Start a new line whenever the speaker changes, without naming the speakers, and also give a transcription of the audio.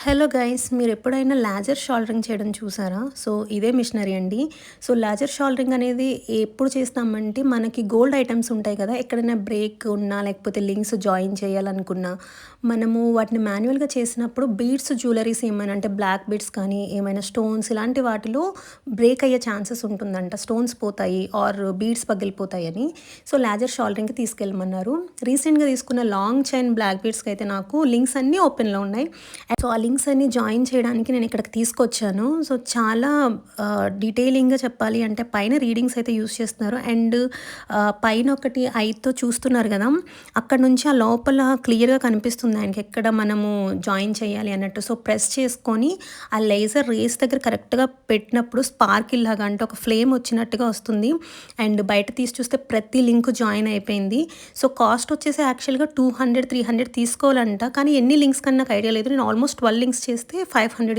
Hello guys, మీరు ఎప్పుడైనా laser soldering చేయడం చూసారా? సో ఇదే మిషనరీ అండి. సో లేజర్ షోల్డరింగ్ అనేది ఎప్పుడు చేస్తామంటే మనకి గోల్డ్ ఐటమ్స్ ఉంటాయి కదా, ఎక్కడైనా బ్రేక్ ఉన్నా లేకపోతే లింక్స్ జాయిన్ చేయాలనుకున్నా మనము వాటిని మాన్యువల్గా చేసినప్పుడు బీడ్స్ జ్యువెలరీస్ ఏమైనా అంటే బ్లాక్ బీడ్స్ కానీ ఏమైనా స్టోన్స్ ఇలాంటి వాటిలో బ్రేక్ అయ్యే ఛాన్సెస్ ఉంటుందంట. స్టోన్స్ పోతాయి ఆర్ బీడ్స్ పగిలిపోతాయని. సో లేజర్ షోల్డరింగ్కి తీసుకెళ్ళమన్నారు. రీసెంట్గా తీసుకున్న లాంగ్ చైన్ బ్లాక్ బీడ్స్కి అయితే నాకు లింక్స్ అన్నీ ఓపెన్లో ఉన్నాయి. సో ఆ లింక్స్ అన్ని జాయిన్ చేయడానికి నేను ఇక్కడికి తీసుకొచ్చాను. సో చాలా డీటెయిలింగ్‌గా చెప్పాలి అంటే పైన రీడింగ్స్ అయితే యూజ్ చేస్తున్నారు. అండ్ పైన ఒకటి ఐతో చూస్తున్నారు గదా, అక్కడ నుంచి ఆ లోపల క్లియర్‌గా కనిపిస్తుంది ఆయనకి ఎక్కడ మనము జాయిన్ చేయాలి అన్నట్టు. సో ప్రెస్ చేసుకొని ఆ లేజర్ రేస్ దగ్గర కరెక్ట్‌గా పెట్టినప్పుడు స్పార్కిల్ లాగా అంటే ఒక ఫ్లేమ్ వచ్చినట్టుగా వస్తుంది. అండ్ బయట తీసి చూస్తే ప్రతి లింక్ జాయిన్ అయిపోయింది. సో కాస్ట్ వచ్చేసి యాక్చువల్‌గా 200, 300 తీసుకోవాలంట. కానీ ఎన్ని లింక్స్ కన్నా నాకు ఐడియా లేదు. నేను ఆల్మోస్ట్ 12 లింక్స్ చేస్తే 500